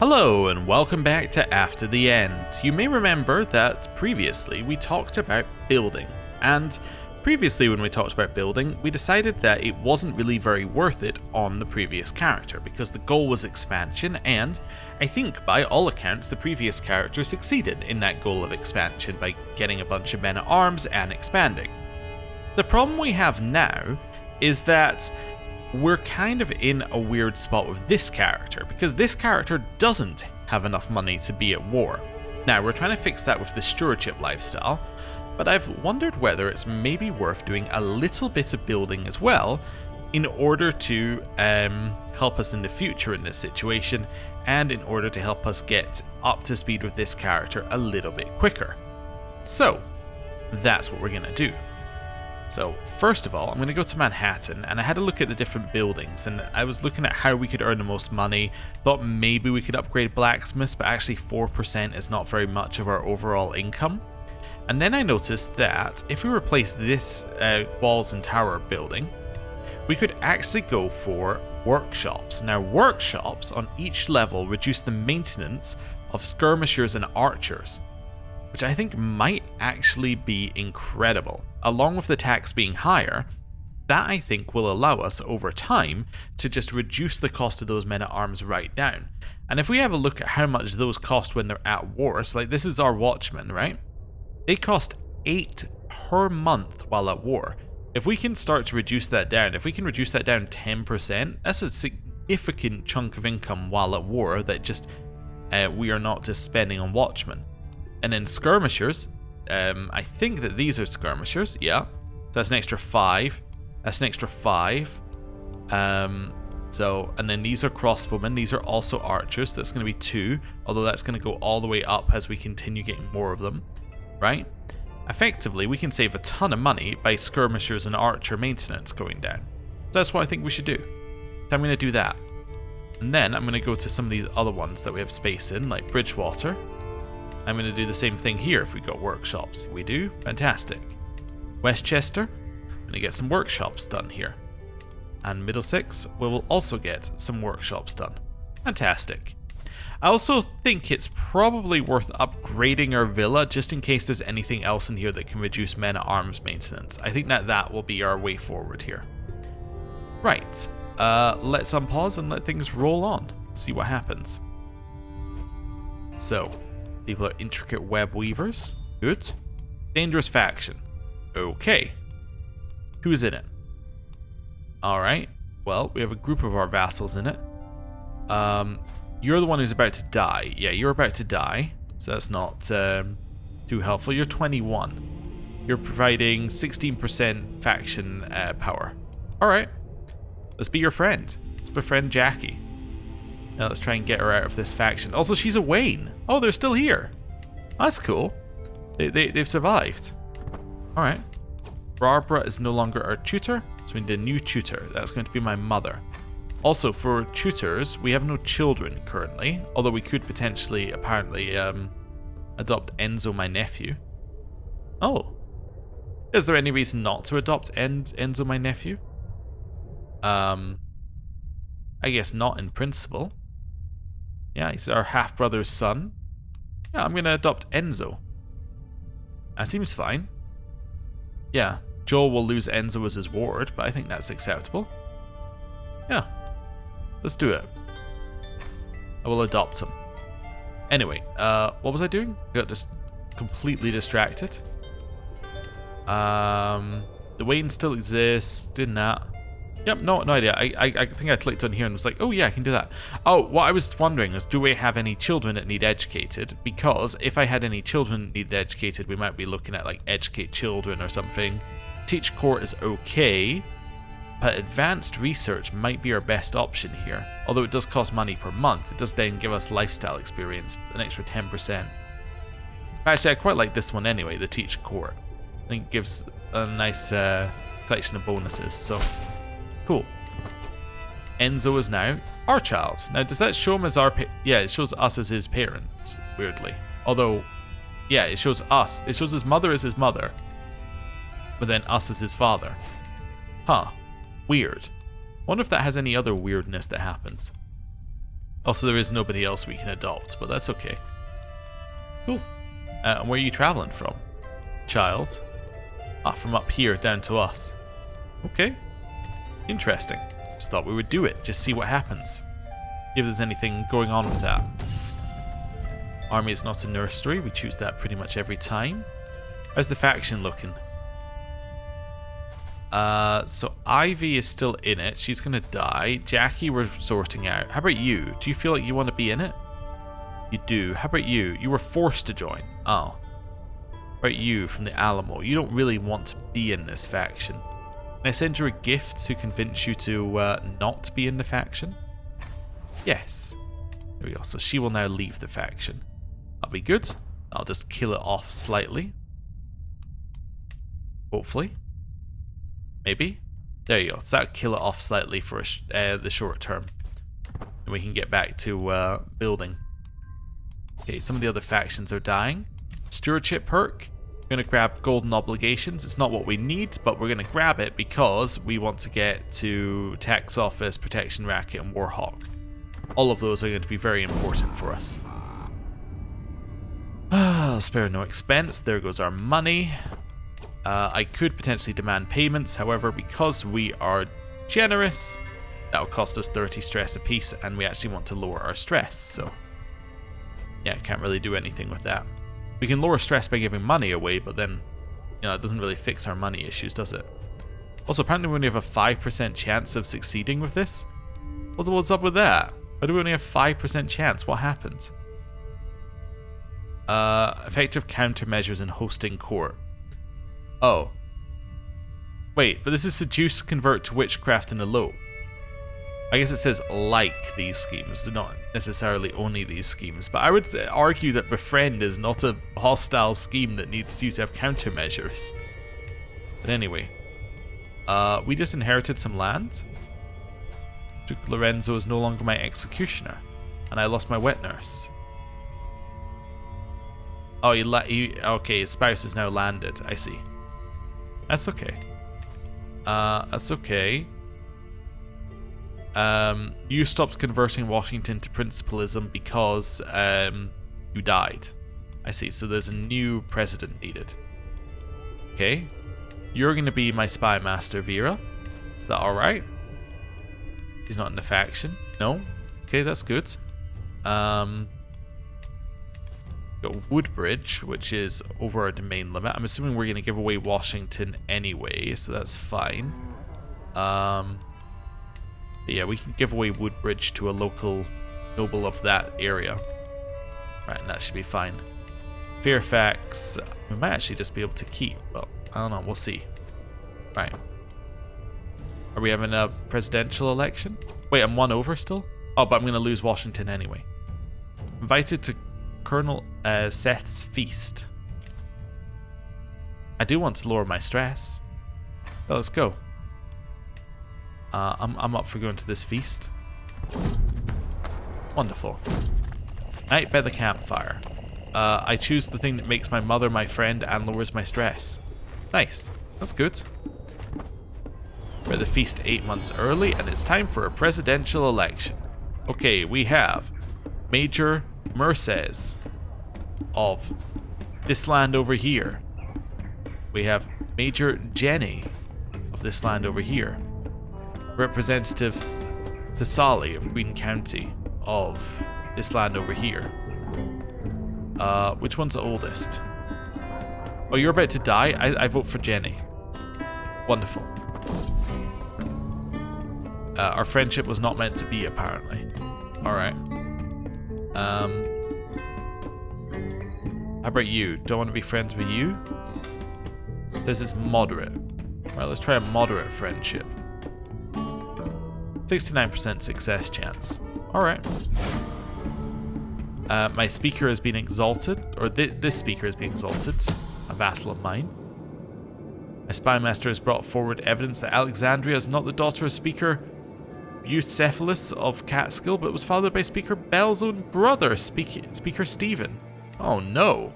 Hello and welcome back to After the End. You may remember that previously we talked about building, and previously when we talked about building, we decided that it wasn't really very worth it on the previous character because the goal was expansion, and I think by all accounts the previous character succeeded in that goal of expansion by getting a bunch of men at arms and expanding. The problem we have now is that we're kind of in a weird spot with this character, because this character doesn't have enough money to be at war. Now, we're trying to fix that with the stewardship lifestyle, but I've wondered whether it's maybe worth doing a little bit of building as well in order to help us in the future in this situation, and in order to help us get up to speed with this character a little bit quicker. So, that's what we're going to do. So first of all, I'm going to go to Manhattan, and I had a look at the different buildings, and I was looking at how we could earn the most money. Thought maybe we could upgrade blacksmiths, but actually 4% is not very much of our overall income. And then I noticed that if we replace this walls and tower building, we could actually go for workshops. Now workshops on each level reduce the maintenance of skirmishers and archers, which I think might actually be incredible. Along with the tax being higher, that I think will allow us over time to just reduce the cost of those men at arms right down. And if we have a look at how much those cost when they're at war, so like this is our watchmen, right? They cost 8 per month while at war. If we can start to reduce that down, if we can reduce that down 10%, that's a significant chunk of income while at war that just we are not just spending on watchmen. And then skirmishers, I think that these are skirmishers, yeah. So that's an extra 5. That's an extra 5. And then these are crossbowmen. These are also archers. So that's going to be 2, although that's going to go all the way up as we continue getting more of them, right? Effectively, we can save a ton of money by skirmishers and archer maintenance going down. That's what I think we should do. So I'm going to do that. And then I'm going to go to some of these other ones that we have space in, like Bridgewater. I'm going to do the same thing here if we got workshops. We do? Fantastic. Westchester, I'm going to get some workshops done here. And Middlesex, we will also get some workshops done. Fantastic. I also think it's probably worth upgrading our villa just in case there's anything else in here that can reduce men at arms maintenance. I think that will be our way forward here. Right. Let's unpause and let things roll on. See what happens. So, people are intricate web weavers. Good. Dangerous faction. Okay. Who's in it? Alright. Well, we have a group of our vassals in it. You're the one who's about to die. Yeah, you're about to die. So that's not too helpful. You're 21. You're providing 16% faction power. Alright. Let's be your friend. Let's befriend Jackie. Now let's try and get her out of this faction. Also, she's a Wayne. Oh, they're still here. That's cool. They've survived. Alright. Barbara is no longer our tutor, so we need a new tutor. That's going to be my mother. Also, for tutors, we have no children currently, although we could potentially, apparently, adopt Enzo, my nephew. Oh. Is there any reason not to adopt Enzo, my nephew? I guess not in principle. Yeah, he's our half-brother's son. Yeah, I'm going to adopt Enzo. That seems fine. Yeah, Joel will lose Enzo as his ward, but I think that's acceptable. Yeah, let's do it. I will adopt him. Anyway, what was I doing? I got just completely distracted. The Wayne still exists, didn't that? Yep, no idea. I think I clicked on here and was like, oh yeah, I can do that. Oh, what I was wondering is, do we have any children that need educated? Because if I had any children that needed educated, we might be looking at like educate children or something. Teach court is okay, but advanced research might be our best option here. Although it does cost money per month, it does then give us lifestyle experience, an extra 10%. Actually, I quite like this one anyway, the teach court. I think it gives a nice collection of bonuses, so cool. Enzo is now our child. Now, does that show him as our yeah, it shows us as his parents, weirdly. Although, yeah, it shows us. It shows his mother as his mother, but then us as his father. Huh. Weird. Wonder if that has any other weirdness that happens. Also, there is nobody else we can adopt, but that's okay. Cool. And where are you traveling from? Child. Ah, from up here down to us. Okay. Interesting. Just thought we would do it, just see what happens. See if there's anything going on with that. Army is not a nursery, we choose that pretty much every time. How's the faction looking? So Ivy is still in it, she's gonna die. Jackie we're sorting out. How about you? Do you feel like you want to be in it? You do. How about you? You were forced to join. Oh. How about you from the Alamo? You don't really want to be in this faction. Can I send you a gift to convince you to not be in the faction? Yes. There we go. So she will now leave the faction. That'll be good. I'll just kill it off slightly. Hopefully. Maybe. There you go. So that'll kill it off slightly for the short term. And we can get back to building. Okay, some of the other factions are dying. Stewardship perk. We're going to grab golden obligations. It's not what we need, but we're going to grab it because we want to get to tax office, protection racket, and warhawk. All of those are going to be very important for us. Spare no expense. There goes our money. I could potentially demand payments. However, because we are generous, that'll cost us 30 stress apiece, and we actually want to lower our stress. So, yeah, can't really do anything with that. We can lower stress by giving money away, but then, you know, it doesn't really fix our money issues, does it? Also, apparently we only have a 5% chance of succeeding with this. What's up with that? Why do we only have 5% chance? What happened? Effective countermeasures in hosting court. Oh. Wait, but this is seduce, convert to witchcraft, and elope. I guess it says like these schemes, not necessarily only these schemes, but I would argue that befriend is not a hostile scheme that needs you to have countermeasures. But anyway, we just inherited some land. Duke Lorenzo is no longer my executioner, and I lost my wet nurse. Oh, okay, his spouse is now landed, I see. That's okay. That's okay. You stopped converting Washington to principalism because you died. I see, so there's a new president needed. Okay. You're going to be my spy master, Vera. Is that alright? He's not in the faction. No? Okay, that's good. Got Woodbridge, which is over our domain limit. I'm assuming we're going to give away Washington anyway, so that's fine. But yeah, we can give away Woodbridge to a local noble of that area. Right, and that should be fine. Fairfax, we might actually just be able to keep, but I don't know, we'll see. Right. Are we having a presidential election? Wait, I'm one over still? Oh, but I'm going to lose Washington anyway. Invited to Colonel Seth's feast. I do want to lower my stress. Well, let's go. I'm up for going to this feast. Wonderful. Night by the campfire. I choose the thing that makes my mother my friend and lowers my stress. Nice. That's good. We're at the feast 8 months early, and it's time for a presidential election. Okay, we have Major Merces of this land over here. We have Major Jenny of this land over here. Representative Thessali of Queen County of this land over here. Which one's the oldest? Oh, you're about to die? I vote for Jenny. Wonderful. Our friendship was not meant to be, apparently. Alright. How about you? Don't want to be friends with you? It says it's moderate. Right, let's try a moderate friendship. 69% success chance. Alright. My speaker has been exalted, or this speaker has been exalted, a vassal of mine. My spy master has brought forward evidence that Alexandria is not the daughter of Speaker Bucephalus of Catskill, but was fathered by Speaker Bell's own brother, Speaker Stephen. Oh no.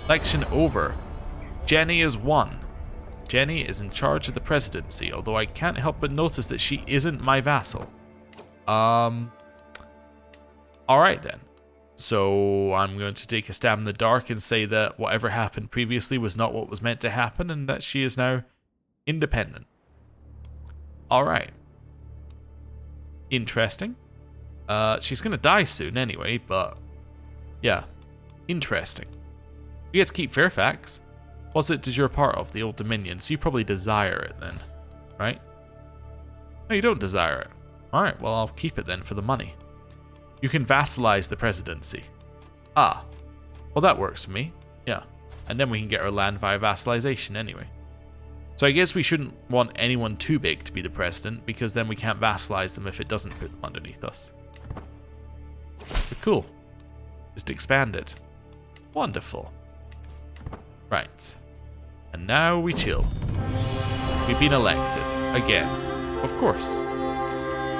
Election over. Jenny is won. Jenny is in charge of the presidency, although I can't help but notice that she isn't my vassal. Alright then. So I'm going to take a stab in the dark and say that whatever happened previously was not what was meant to happen and that she is now independent. Alright. Interesting. She's going to die soon anyway, but yeah. Interesting. You get to keep Fairfax. What's it you're a part of? The Old Dominion. So you probably desire it then, right? No, you don't desire it. Alright, well I'll keep it then for the money. You can vassalize the presidency. Ah. Well, that works for me. Yeah. And then we can get our land via vassalization anyway. So I guess we shouldn't want anyone too big to be the president, because then we can't vassalize them if it doesn't put them underneath us. But cool. Just expand it. Wonderful. Right. And now we chill. We've been elected. Again. Of course.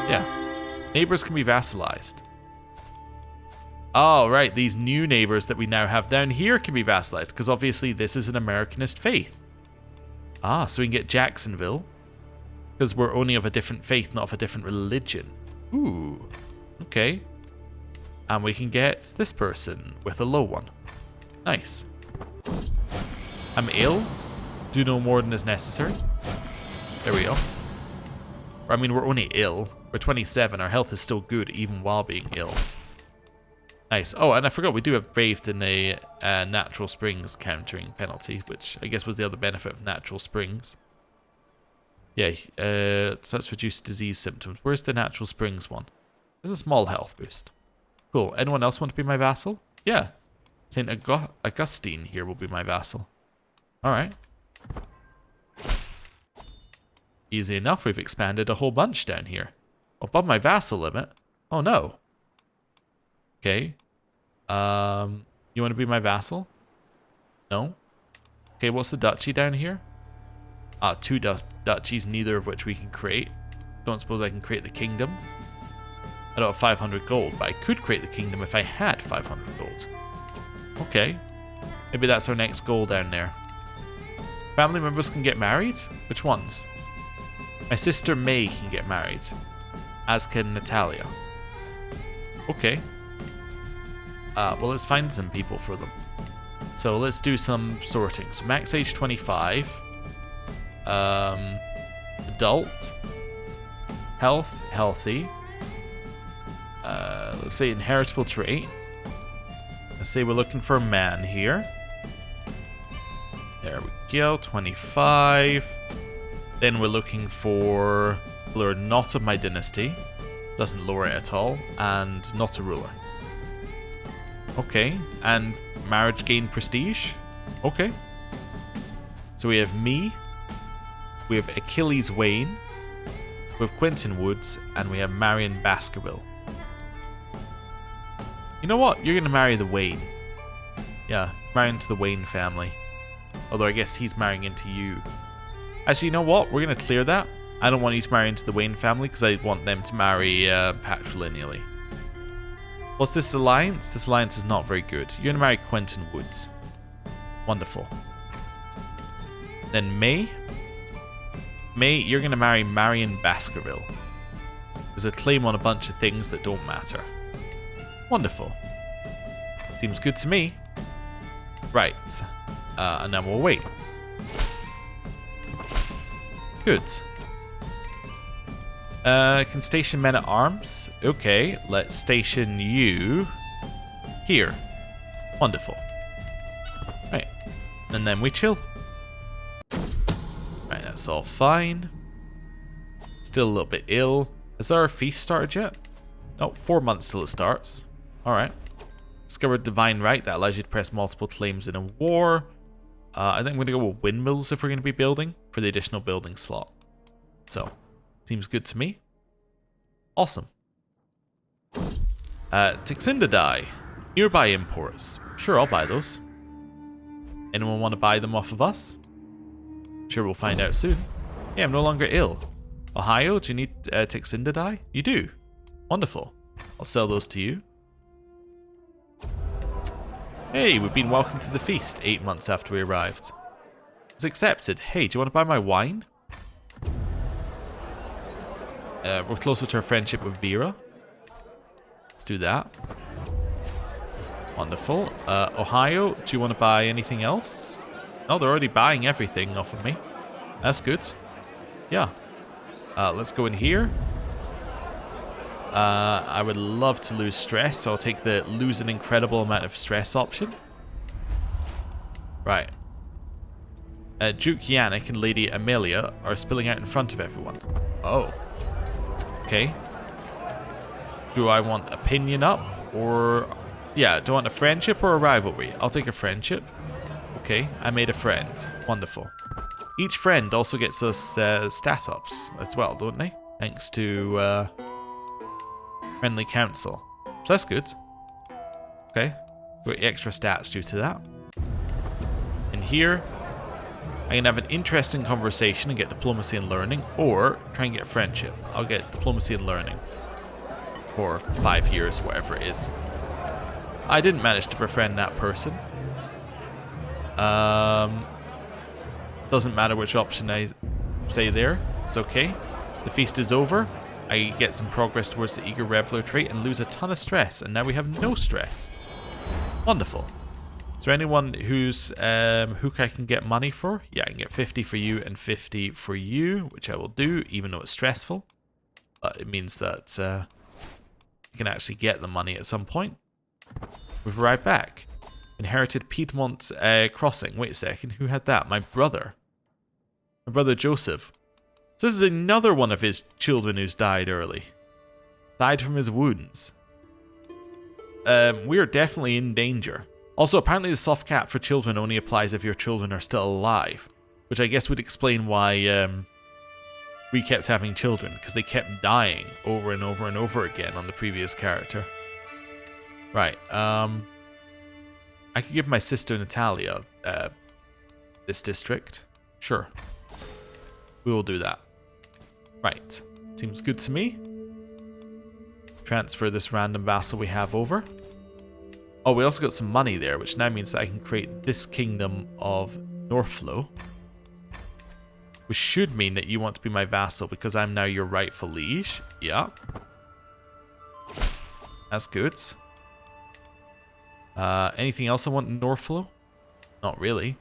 Yeah. Neighbors can be vassalized. Oh, right. These new neighbors that we now have down here can be vassalized, because obviously this is an Americanist faith. Ah, so we can get Jacksonville, because we're only of a different faith, not of a different religion. Ooh. Okay. And we can get this person with a low one. Nice. I'm ill. Do no more than is necessary. There we go. I mean, we're only ill. We're 27. Our health is still good, even while being ill. Nice. Oh, and I forgot we do have bathed in a natural springs countering penalty, which I guess was the other benefit of natural springs. Yeah, so that's reduced disease symptoms. Where's the natural springs one? There's a small health boost. Cool. Anyone else want to be my vassal? Yeah. St. Augustine here will be my vassal. Alright. Easy enough. We've expanded a whole bunch down here. Above my vassal limit. Oh no. Okay. You want to be my vassal? No? Okay, what's the duchy down here? Two duchies, neither of which we can create. Don't suppose I can create the kingdom. I don't have 500 gold, but I could create the kingdom if I had 500 gold. Okay. Maybe that's our next goal down there. Family members can get married? Which ones? My sister May can get married. As can Natalia. Okay. Well, let's find some people for them. So let's do some sorting. So max age 25. Adult. Health, healthy. Let's say inheritable trait. Let's say we're looking for a man here. There we go, 25. Then we're looking for people who are not of my dynasty. Doesn't lower it at all. And not a ruler. Okay, and marriage gain prestige. Okay. So we have me. We have Achilles Wayne. We have Quentin Woods. And we have Marion Baskerville. You know what? You're going to marry the Wayne. Yeah, marry into the Wayne family. Although I guess he's marrying into you. Actually, you know what? We're going to clear that. I don't want you to marry into the Wayne family because I want them to marry patrilineally. What's this alliance? This alliance is not very good. You're going to marry Quentin Woods. Wonderful. Then May. May, you're going to marry Marion Baskerville. There's a claim on a bunch of things that don't matter. Wonderful. Seems good to me. Right. And then we'll wait. Good. Can station men at arms. Okay, let's station you here. Wonderful. Right. And then we chill. Right, that's all fine. Still a little bit ill. Has our feast started yet? Oh, 4 months till it starts. Alright. Discovered Divine Right. That allows you to press multiple claims in a war. I think I'm going to go with windmills if we're going to be building for the additional building slot. So, seems good to me. Awesome. Tixindadai. Nearby imports. Sure, I'll buy those. Anyone want to buy them off of us? Sure, we'll find out soon. Yeah, I'm no longer ill. Ohio, do you need Tixindadai? You do. Wonderful. I'll sell those to you. Hey, we've been welcomed to the feast 8 months after we arrived. It's accepted. Hey, do you want to buy my wine? We're closer to our friendship with Vera. Let's do that. Wonderful. Ohio, do you want to buy anything else? No, they're already buying everything off of me. That's good. Yeah. Let's go in here. I would love to lose stress, so I'll take the lose an incredible amount of stress option. Right. Duke Yannick and Lady Amelia are spilling out in front of everyone. Oh. Okay. Do I want opinion up? Or... yeah, do I want a friendship or a rivalry? I'll take a friendship. Okay, I made a friend. Wonderful. Each friend also gets us stat ups as well, don't they? Thanks to friendly council. So that's good. Okay. Got extra stats due to that. And here, I can have an interesting conversation and get diplomacy and learning, or try and get friendship. I'll get diplomacy and learning. For 5 years, whatever it is. I didn't manage to befriend that person. Doesn't matter which option I say there. It's okay. The feast is over. I get some progress towards the eager reveler trait and lose a ton of stress. And now we have no stress. Wonderful. Is there anyone who's who I can get money for? Yeah, I can get 50 for you and 50 for you, which I will do, even though it's stressful. But it means that I can actually get the money at some point. We've arrived back. Inherited Piedmont Crossing. Wait a second, who had that? My brother. My brother Joseph. So this is another one of his children who's died early. Died from his wounds. We are definitely in danger. Also, apparently the soft cap for children only applies if your children are still alive. Which I guess would explain why we kept having children. Because they kept dying over and over and over again on the previous character. Right, I could give my sister Natalia this district. Sure. We will do that. Right. Seems good to me. Transfer this random vassal we have over. Oh, we also got some money there, which now means that I can create this kingdom of Northflow. Which should mean that you want to be my vassal because I'm now your rightful liege. Yeah. That's good. Anything else I want in Northflow? Not really.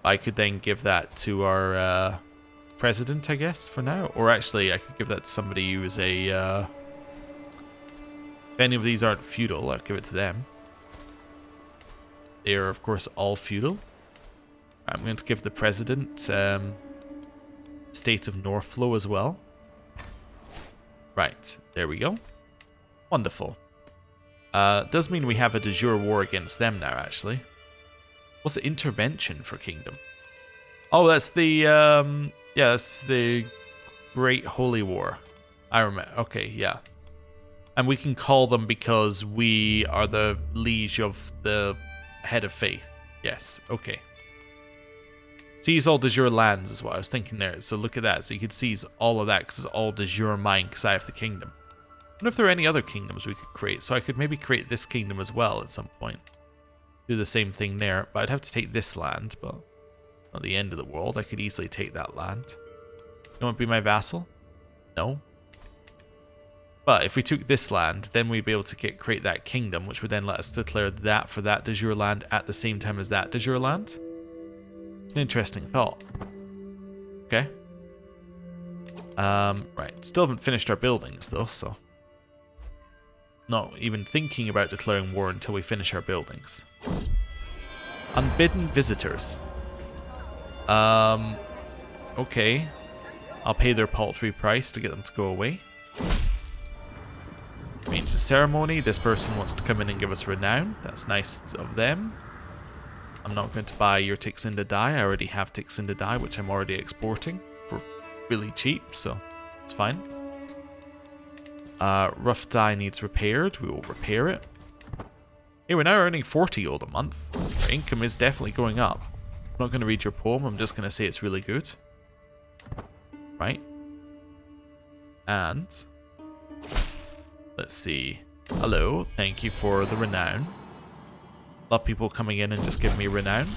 I could then give that to our president, I guess, for now. Or actually, I could give that to somebody who is a... if any of these aren't feudal, I'll give it to them. They are, of course, all feudal. I'm going to give the president State of Northflow as well. Right, there we go. Wonderful. Does mean we have a de jure war against them now, actually. What's the intervention for kingdom? Oh, that's the, yeah, that's the Great Holy War. I remember. Okay, yeah. And we can call them because we are the liege of the head of faith. Yes, okay. Seize all de jure lands is what I was thinking there. So look at that. So you could seize all of that because it's all de jure mine because I have the kingdom. I wonder if there are any other kingdoms we could create. So I could maybe create this kingdom as well at some point. Do the same thing there. But I'd have to take this land. But not the end of the world. I could easily take that land. You want to be my vassal? No. But if we took this land, then we'd be able to create that kingdom, which would then let us declare that for that de jure land at the same time as that de jure land. It's an interesting thought. Okay. Right. Still haven't finished our buildings, though, so... Not even thinking about declaring war until we finish our buildings. Unbidden visitors. Okay. I'll pay their paltry price to get them to go away. Arrange the ceremony. This person wants to come in and give us renown. That's nice of them. I'm not going to buy your Tixinda dye. I already have Tixinda dye, which I'm already exporting for really cheap, so it's fine. Rough dye needs repaired. We will repair it. Hey, we're now earning 40 gold a month. Our income is definitely going up. I'm not going to read your poem. I'm just going to say it's really good. Right. And... let's see. Hello. Thank you for the renown. Love people coming in and just giving me renown.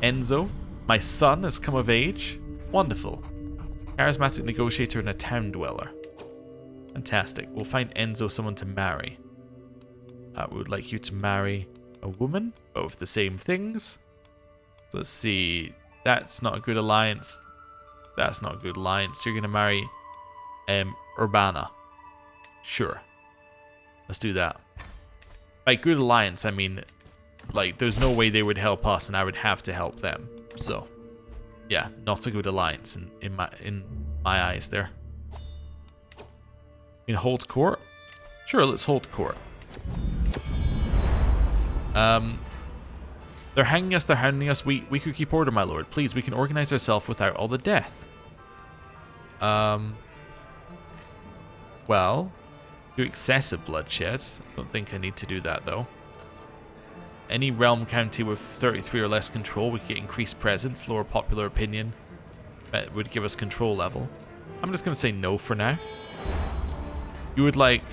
Enzo. My son has come of age. Wonderful. Charismatic negotiator and a town dweller. Fantastic. We'll find Enzo someone to marry. We would like you to marry a woman, both the same things. So let's see. That's not a good alliance. That's not a good alliance. You're going to marry Urbana. Sure. Let's do that. By good alliance, I mean, like, there's no way they would help us and I would have to help them. So, yeah, not a good alliance in my eyes there. You know, hold court? Sure, let's hold court. They're hanging us, they're hounding us. We could keep order, my lord. Please, we can organize ourselves without all the death. Well, do excessive bloodshed. Don't think I need to do that, though. Any realm county with 33 or less control, we could get increased presence, lower popular opinion. That would give us control level. I'm just going to say no for now. You would like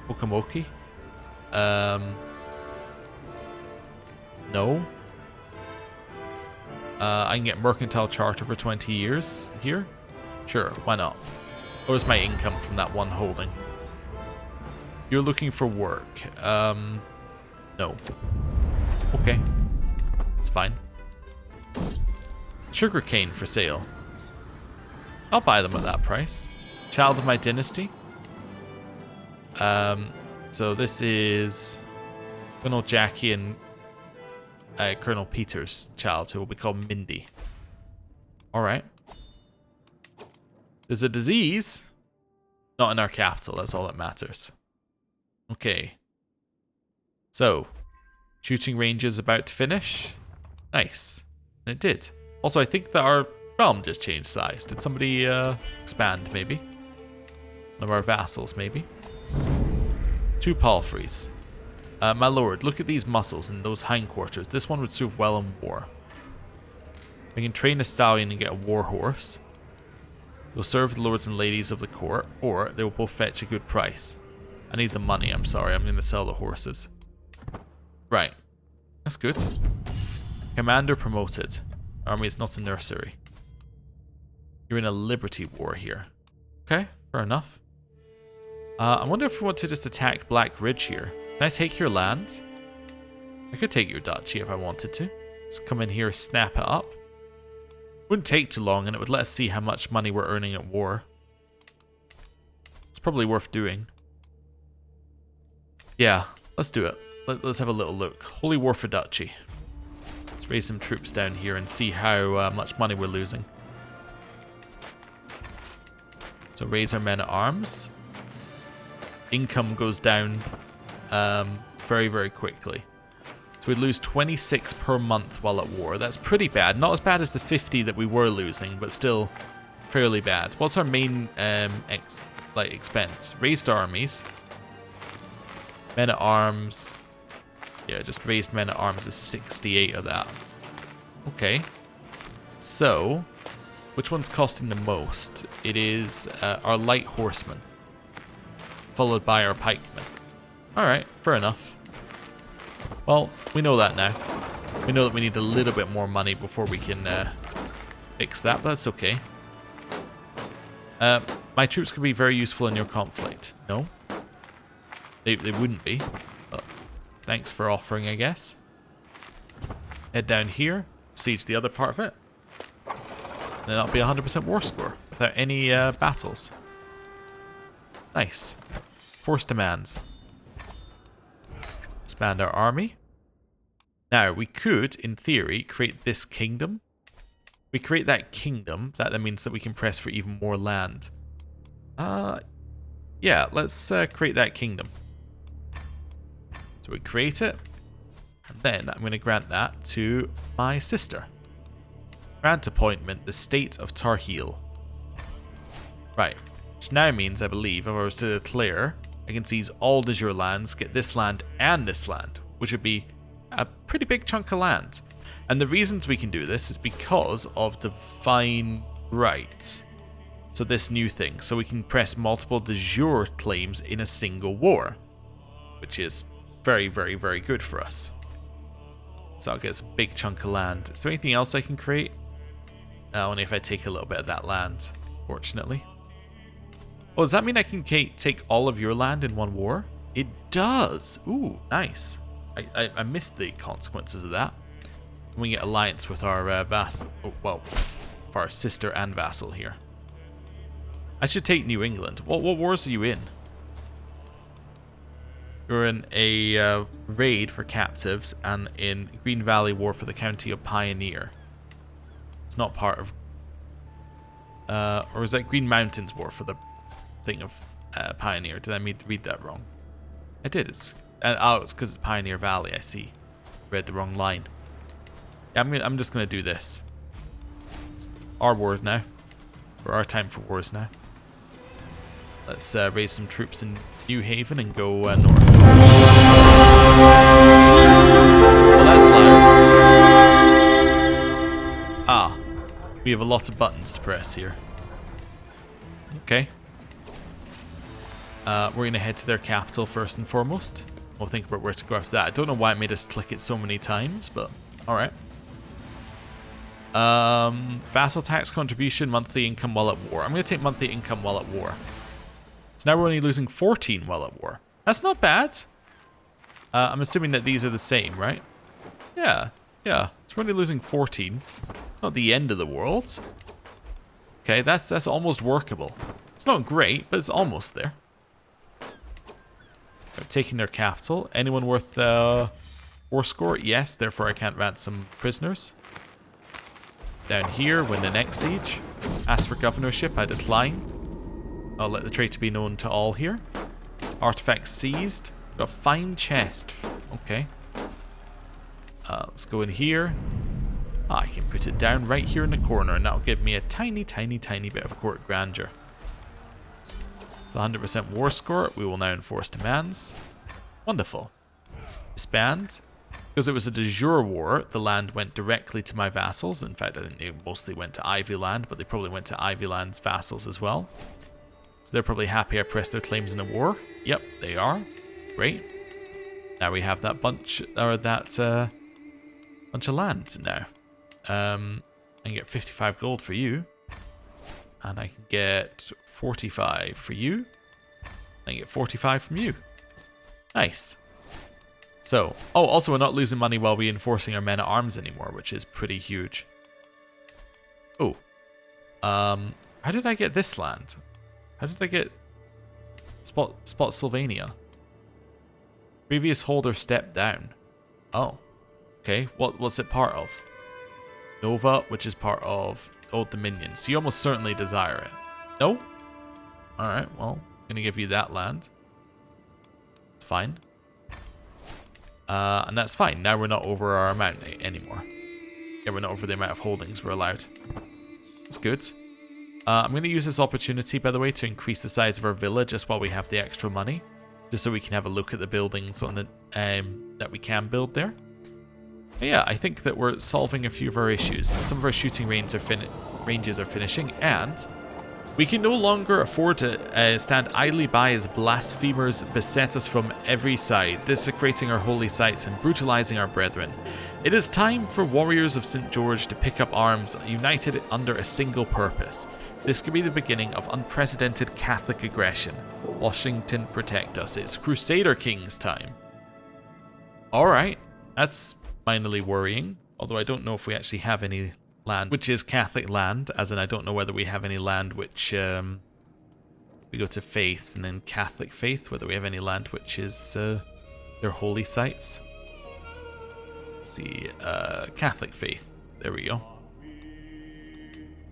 Pokamoki? No. I can get Mercantile Charter for 20 years here. Sure, why not? What was my income from that one holding? You're looking for work. No. Okay. It's fine. Sugarcane for sale. I'll buy them at that price. Child of my dynasty. So this is Colonel Jackie and Colonel Peter's child, who will be called Mindy. Alright. There's a disease. Not in our capital, that's all that matters. Okay. So, shooting range is about to finish. Nice. And it did. Also, I think that our realm just changed size. Did somebody expand, maybe? One of our vassals, maybe? 2 palfreys. My lord, look at these muscles and those hindquarters. This one would serve well in war. I can train a stallion and get a war horse. They'll serve the lords and ladies of the court, or they will both fetch a good price. I need the money, I'm sorry. I'm going to sell the horses. Right. That's good. Commander promoted. Army is not a nursery. You're in a liberty war here. Okay, fair enough. I wonder if we want to just attack Black Ridge here. Can I take your land? I could take your duchy if I wanted to. Just come in here, snap it up. Wouldn't take too long, and it would let us see how much money we're earning at war. It's probably worth doing. Yeah, let's do it. Let's have a little look. Holy War for Duchy. Let's raise some troops down here and see how much money we're losing. So raise our men at arms. Income goes down very, very quickly. So we'd lose 26 per month while at war. That's pretty bad. Not as bad as the 50 that we were losing, but still fairly bad. What's our main expense? Raised armies. Men at arms. Yeah, just raised men at arms is 68 of that. Okay. So, which one's costing the most? It is our light horsemen, followed by our pikemen. Alright, fair enough. Well, we know that now. We know that we need a little bit more money before we can fix that, but that's okay. My troops could be very useful in your conflict. No? They wouldn't be. But thanks for offering, I guess. Head down here, siege the other part of it. And then that'll be a 100% war score without any battles. Nice. Force demands. Expand our army. Now, we could, in theory, create this kingdom. We create that kingdom, that means that we can press for even more land. Yeah, let's create that kingdom. So we create it, and then I'm going to grant that to my sister. Grant appointment, the state of Tarheel. Right, which now means, I believe, if I was to declare, I can seize all de jure lands, get this land and this land, which would be a pretty big chunk of land. And the reasons we can do this is because of divine right. So this new thing, so we can press multiple de jure claims in a single war, which is very, very, very good for us. So I'll get us a big chunk of land. Is there anything else I can create? Only if I take a little bit of that land, fortunately. Oh, does that mean I can take all of your land in one war? It does. Ooh, nice. I missed the consequences of that. We get alliance with our vassal. Oh, well, for our sister and vassal here. I should take New England. What wars are you in? You're in a raid for captives and in Green Valley War for the county of Pioneer. It's not part of... or is that Green Mountains War for the thing of Pioneer? Did I read that wrong? I did. It's because it's Pioneer Valley, I see. Read the wrong line. Yeah, I'm just going to do this. It's our wars now. Or our time for wars now. Let's raise some troops in New Haven and go north. Well, that's loud. Ah, we have a lot of buttons to press here. Okay. We're going to head to their capital first and foremost. We'll think about where to go after that. I don't know why it made us click it so many times, but alright. Vassal tax contribution, monthly income while at war. I'm going to take monthly income while at war. So now we're only losing 14 while at war. That's not bad. I'm assuming that these are the same, right? Yeah. So we're only losing 14. It's not the end of the world. Okay, that's almost workable. It's not great, but it's almost there. They're taking their capital. Anyone worth war score? Yes, therefore I can't ransom prisoners. Down here, win the next siege. Ask for governorship, I decline. I'll let the traitor be known to all here. Artifacts seized. Got a fine chest. Okay. Let's go in here. I can put it down right here in the corner, and that'll give me a tiny bit of a court grandeur. It's 100% war score. We will now enforce demands. Wonderful. Disband. Because it was a de jure war, the land went directly to my vassals. In fact, I think they mostly went to Ivy Land, but they probably went to Ivy Land's vassals as well. So they're probably happy I pressed their claims in a war. Yep, they are. Great. Now we have that bunch of land now. I can get 55 gold for you. And I can get 45 for you. I can get 45 from you. Nice. So, oh, also we're not losing money while reinforcing our men at arms anymore, which is pretty huge. Oh. How did I get this land? How did I get Spotsylvania? Previous holder stepped down. Oh. Okay, what's it part of? Nova, which is part of Old Dominion. So you almost certainly desire it. No? Alright, well, I'm going to give you that land. It's fine. And that's fine. Now we're not over our amount anymore. Yeah, we're not over the amount of holdings we're allowed. That's good. I'm going to use this opportunity, by the way, to increase the size of our villa just while we have the extra money. Just so we can have a look at the buildings on the that we can build there. But yeah, I think that we're solving a few of our issues. Some of our shooting ranges are finishing, and we can no longer afford to stand idly by as blasphemers beset us from every side, desecrating our holy sites and brutalizing our brethren. It is time for warriors of St. George to pick up arms, united under a single purpose. This could be the beginning of unprecedented Catholic aggression. Washington, protect us. It's Crusader Kings time. Alright, that's minorly worrying, although I don't know if we actually have any land which is Catholic land, as in I don't know whether we have any land which we go to faiths and then Catholic faith, whether we have any land which is their holy sites. Let's see, Catholic faith, there we go.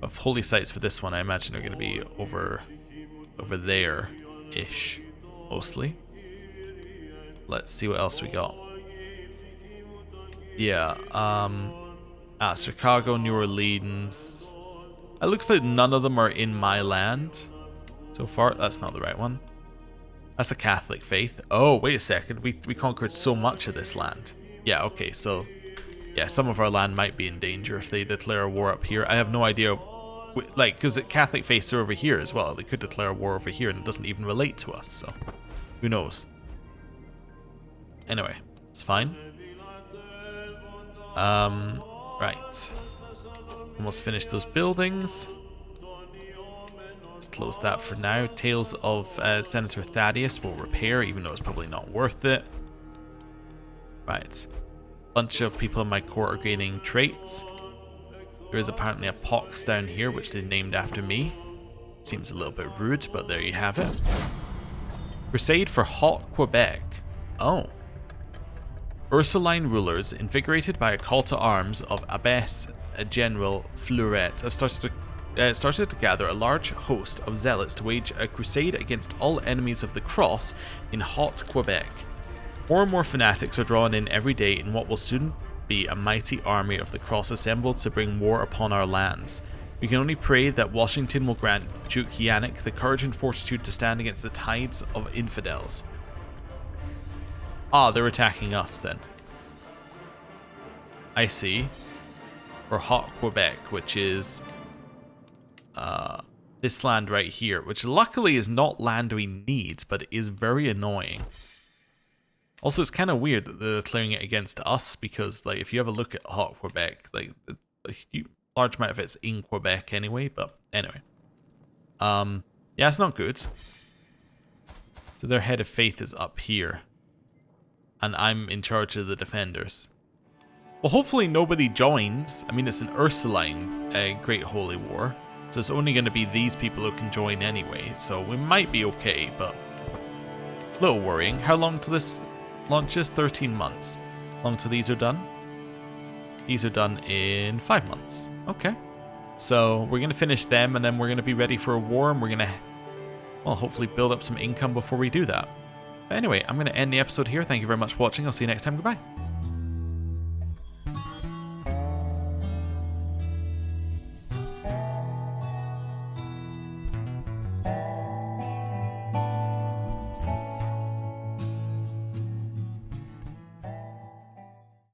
Of holy sites for this one, I imagine are going to be over there-ish, mostly. Let's see what else we got. Yeah, Chicago, New Orleans. It looks like none of them are in my land so far. That's not the right one. That's a Catholic faith. Oh, wait a second. We conquered so much of this land. Yeah, okay, so yeah, some of our land might be in danger if they declare a war up here. I have no idea, like, because the Catholic faiths are over here as well. They could declare a war over here and it doesn't even relate to us, so who knows. Anyway, it's fine. Right. Almost finished those buildings. Let's close that for now. Tales of Senator Thaddeus will repair, even though it's probably not worth it. Right. Bunch of people in my court are gaining traits. There is apparently a pox down here, which they named after me. Seems a little bit rude, but there you have it. Crusade for Hot Quebec. Oh. Ursuline rulers, invigorated by a call to arms of Abbess General Fleuret, have started to gather a large host of zealots to wage a crusade against all enemies of the cross in Hot Quebec. More and more fanatics are drawn in every day in what will soon be a mighty army of the cross assembled to bring war upon our lands. We can only pray that Washington will grant Duke Yannick the courage and fortitude to stand against the tides of infidels. Ah, they're attacking us then. I see. For Hot Quebec, which is this land right here, which luckily is not land we need, but it is very annoying. Also, it's kind of weird that they're declaring it against us, because like if you have a look at Hot Quebec, like a large amount of it's in Quebec anyway, but anyway. Yeah, it's not good. So their head of faith is up here. And I'm in charge of the defenders. Well, hopefully nobody joins. I mean, it's an Ursuline Great Holy War. So it's only going to be these people who can join anyway. So we might be okay, but a little worrying. How long till this launches? 13 months. How long till these are done? These are done in 5 months. Okay. So we're going to finish them, and then we're going to be ready for a war, and we're going to, well, hopefully build up some income before we do that. But anyway, I'm going to end the episode here. Thank you very much for watching. I'll see you next time. Goodbye.